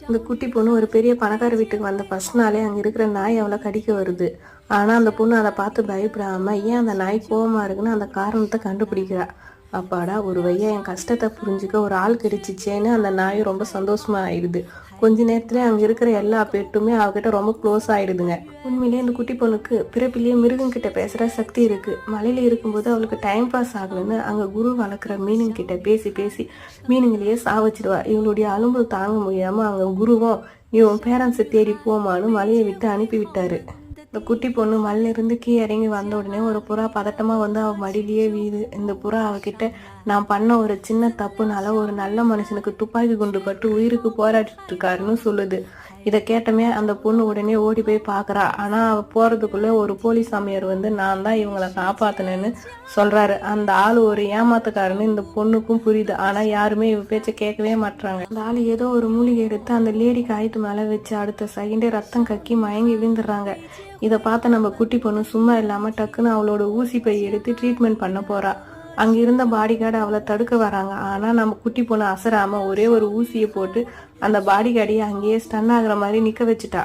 இந்த குட்டி பொண்ணு ஒரு பெரிய பணக்கார வீட்டுக்கு வந்த ஃபர்ஸ்ட் நாளே அங்கே இருக்கிற நாய் அவளை கடிக்க வருது. ஆனால் அந்த பொண்ணு அதை பார்த்து பயப்படாம ஏன் அந்த நாய் கோவமா இருக்குன்னு அந்த காரணத்தை கண்டுபிடிக்கிறா. அப்பாடா ஒரு வழியா என் கஷ்டத்தை புரிஞ்சுக்க ஒரு ஆள் கிடைச்சிச்சேன்னு அந்த நாய் ரொம்ப சந்தோஷமா ஆயிடுது. கொஞ்ச நேரத்துல அங்கே இருக்கிற எல்லா பெட்டுமே அவகிட்ட ரொம்ப க்ளோஸ் ஆயிடுதுங்க. உண்மையிலேயே இந்த குட்டி பொண்ணுக்கு பிறப்பிலேயே மிருகம் கிட்ட பேசுற சக்தி இருக்கு. மலையில இருக்கும்போது அவளுக்கு டைம் பாஸ் ஆகலன்னு அங்க குரு வளர்க்குற மீனுங்க கிட்ட பேசி பேசி மீனுங்களையே சாவச்சிடுவா. இவளுடைய அலும்பு தாங்க முடியாம அங்க குருவும் இவன் பேரண்ட்ஸை தேடி போமான்னு மலையை விட்டு அனுப்பி விட்டாரு. இந்த குட்டி பொண்ணு மலையிலிருந்து கீழே இறங்கி வந்த உடனே ஒரு புறா பதட்டமா வந்து அவ மடியிலேயே வீது. இந்த புறா அவகிட்ட நான் பண்ண ஒரு சின்ன தப்புனால ஒரு நல்ல மனுஷனுக்கு துப்பாக்கி குண்டு பட்டு உயிருக்கு போராடிட்டு இருக்காருன்னு சொல்லுது. இதை கேட்டமே அந்த பொண்ணு உடனே ஓடி போய் பாக்குறா. ஆனா அவ போறதுக்குள்ள ஒரு போலீஸ் அமையர் வந்து நான் தான் இவங்களை காப்பாத்தினேன்னு சொல்றாரு. அந்த ஆளு ஒரு ஏமாத்துக்காரன்னு இந்த பொண்ணுக்கும் புரியுது. ஆனா யாருமே இவ பேச்ச கேட்கவே மாட்டாங்க. அந்த ஆளு ஏதோ ஒரு மூலிகை எடுத்து அந்த லேடி காயத்து மேல வச்சு அடுத்த செகண்டே ரத்தம் கக்கி மயங்கி விழுந்துடுறாங்க. இதை பார்த்த நம்ம குட்டி பொண்ணு சும்மா இல்லாம டக்குன்னு அவளோட ஊசி பை எடுத்து ட்ரீட்மெண்ட் பண்ண போறா. அங்க இருந்த பாடி கார்டு அவளை தடுக்க வராங்க. ஆனா நம்ம குட்டி பொண்ணு அசராம ஒரே ஒரு ஊசியை போட்டு அந்த பாடி கார்டையை அங்கேயே ஸ்டன் ஆகுற மாதிரி நிக்க வச்சுட்டா.